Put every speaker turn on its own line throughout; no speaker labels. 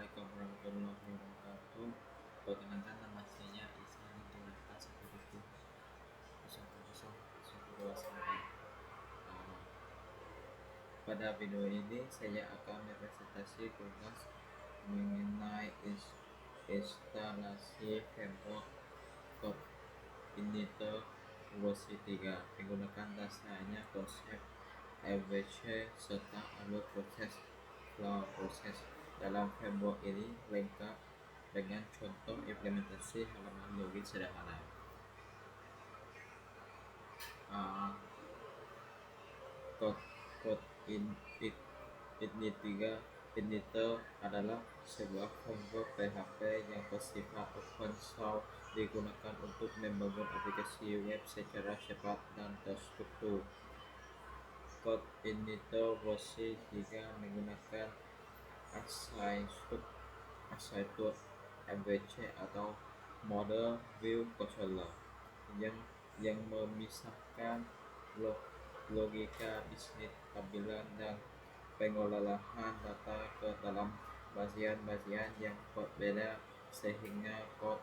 Assalamualaikum warahmatullahi wabarakatuh. Perkenalkan, nama saya Ihsan Tirta 1700109. Pada video ini saya akan presentasi tugas mengenai instalasi framework Coordinator versi 3 menggunakan dasarnya konsep MVC serta alur proses flow proses. Dalam framework ini lengkap dengan contoh implementasi halaman logik sederhana. Coordinator adalah sebuah framework PHP yang bersifat open source digunakan untuk membangun aplikasi web secara cepat dan terstruktur. Coordinator versi 3 menggunakan Async MVC atau Model View Controller yang memisahkan logika bisnis tampilan dan pengolahan data ke dalam bagian-bagian yang berbeda sehingga kod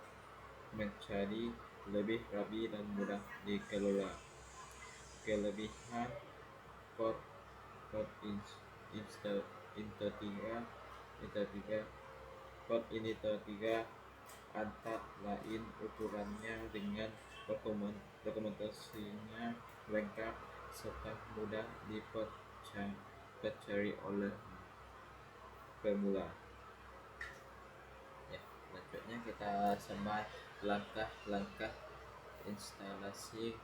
menjadi lebih rapi dan mudah dikelola. Kelebihan Coordinator 3 antara lain ukurannya dengan dokumentasinya lengkap serta mudah dipercayai oleh pemula. Selanjutnya kita simak langkah-langkah instalasi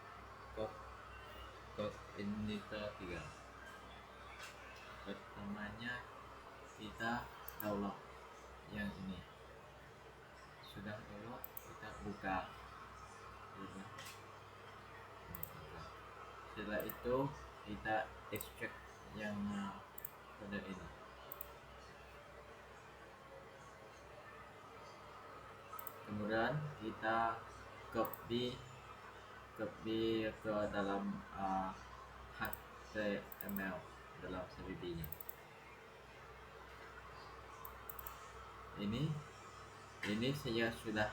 Coordinator 3. Pertamanya kita download yang ini. Sudah download, kita buka. Setelah itu kita extract yang pada ini. Kemudian kita copy ke dalam HTML dalam CSS-nya. Ini saya sudah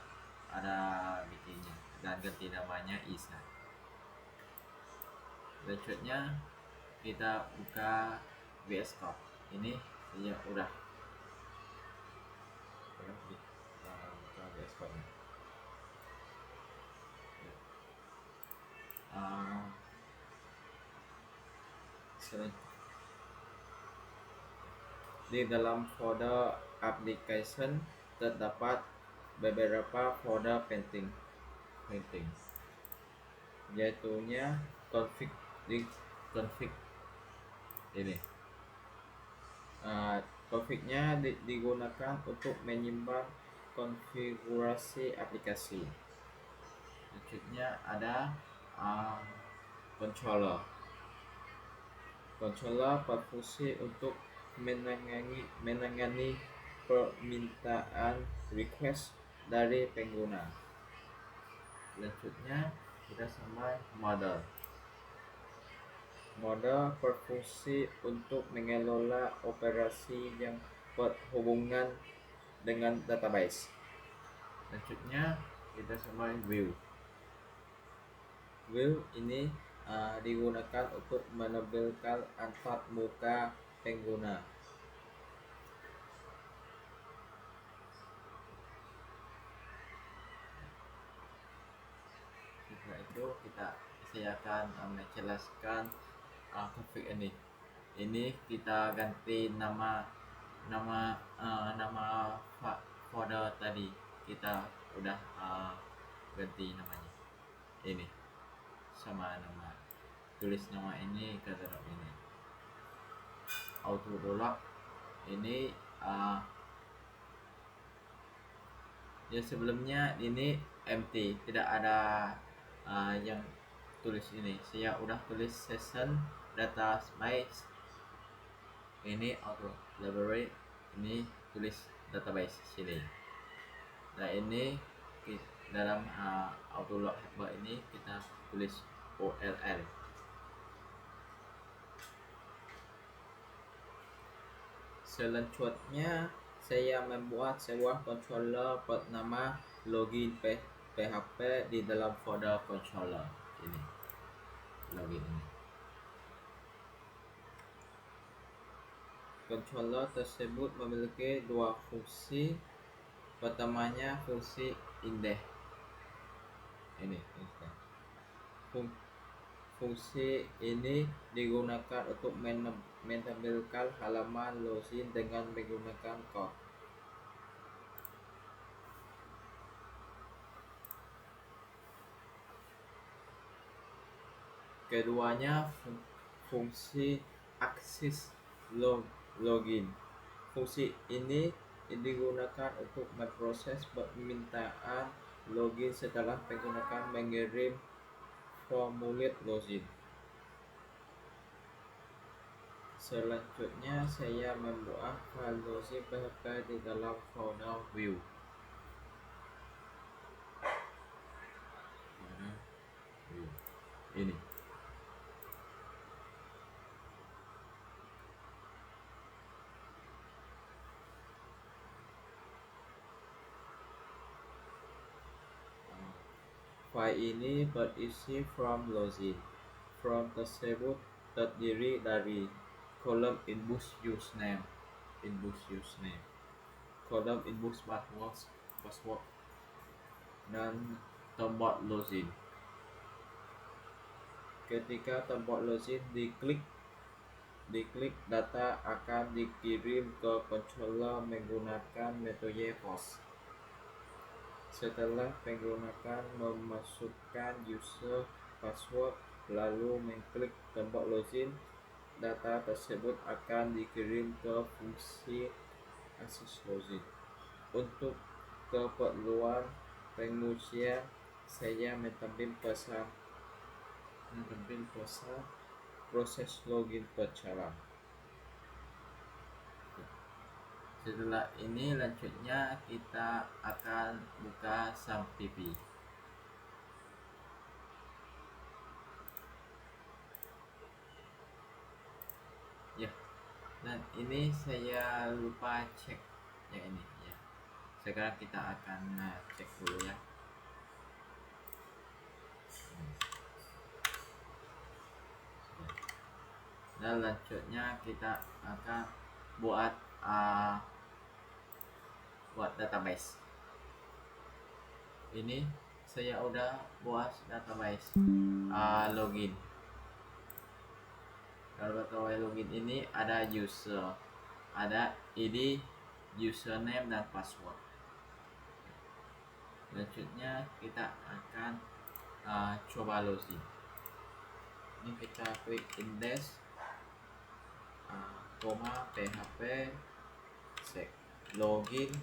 ada bikinnya dan ganti namanya Ihsan. Selanjutnya kita buka VS Code. Ini saya udah buka VS Code. Di dalam folder application terdapat beberapa folder penting, yaitunya config ini. Confignya digunakan untuk menyimpan konfigurasi aplikasi. Selanjutnya ada controller berfungsi untuk menangani permintaan request dari pengguna. Selanjutnya kita sampai model berfungsi untuk mengelola operasi yang berhubungan dengan database. Selanjutnya kita sampai view ini digunakan untuk menampilkan antar muka pengguna. Setelah itu saya akan menjelaskan config ini. Ini kita ganti nama folder tadi. Kita udah ganti namanya. Ini sama nama, tulis nama ini ke dalam ini. Auto download ini ya sebelumnya ini empty, tidak ada yang tulis ini. Saya udah tulis session database. Ini auto library, ini tulis database sini. Nah ini dalam auto log helper ini kita tulis OLL. Selanjutnya Saya membuat sebuah controller bernama login PHP di dalam folder controller ini. Login ini. Controller tersebut memiliki dua fungsi. Pertamanya fungsi index. Ini. Fungsi ini digunakan untuk menampilkan halaman login dengan menggunakan kode. Keduanya fungsi akses login. Fungsi ini digunakan untuk memproses permintaan login setelah menggunakan mengirim formulir login. Selanjutnya saya membuat file login PHP di dalam folder view. Ini. File ini berisi from login. From tersebut terdiri dari kolom inbox username, kolom inbox password, dan tombol login. Ketika tombol login diklik, data akan dikirim ke controller menggunakan metode post. Setelah menggunakan memasukkan user password lalu mengklik tombol login, data tersebut akan dikirim ke fungsi akses login. Untuk keperluan pengujian, saya menampil pesan proses login berjalan. Setelah ini lanjutnya kita akan buka SAMPP. Ya, dan ini saya lupa cek yang ini ya. Sekarang kita akan cek dulu ya. Dan lanjutnya kita akan buat database. Ini saya udah buat database login. Kalau database login ini ada user, ada ID, username, dan password. Selanjutnya kita akan coba login. Ini kita klik index php check login.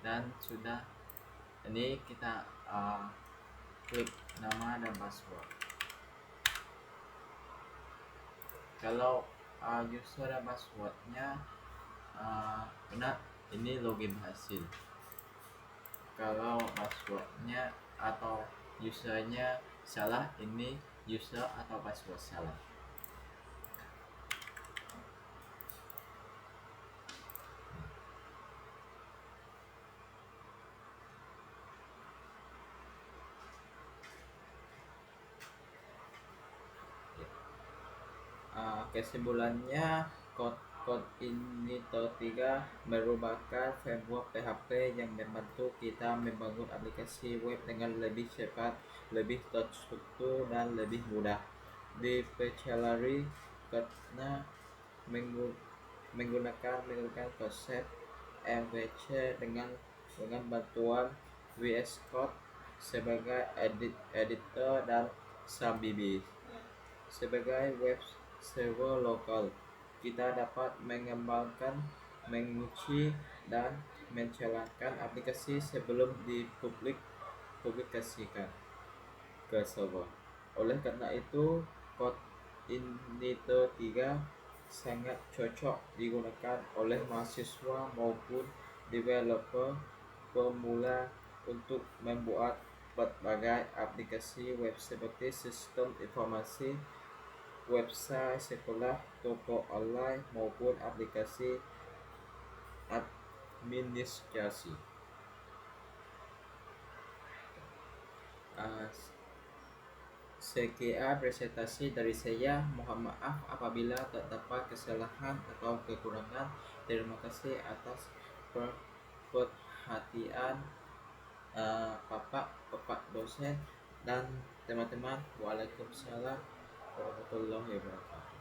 Ini sudah ini kita klik nama dan password. Kalau user dan passwordnya benar, ini login hasil. Kalau passwordnya atau usernya salah, ini user atau password salah. Kesimpulannya, kode ini tiga merupakan framework PHP yang membantu kita membangun aplikasi web dengan lebih cepat, lebih terstruktur, dan lebih mudah. Dipelajari karena menggunakan konsep MVC dengan bantuan VS Code sebagai editor dan SAMPP sebagai web server lokal. Kita dapat mengembangkan, menguji, dan menjalankan aplikasi sebelum dipublikasikan ke server. Oleh karena itu, kode Inito 3 sangat cocok digunakan oleh mahasiswa maupun developer pemula untuk membuat berbagai aplikasi web seperti sistem informasi, website sekolah, toko online, maupun aplikasi administrasi. Uh, Sekian presentasi dari saya. Mohon maaf apabila terdapat kesalahan atau kekurangan. Terima kasih atas perhatian Bapak dosen dan teman-teman. Waalaikumsalam warahmatullahi wabarakatuh.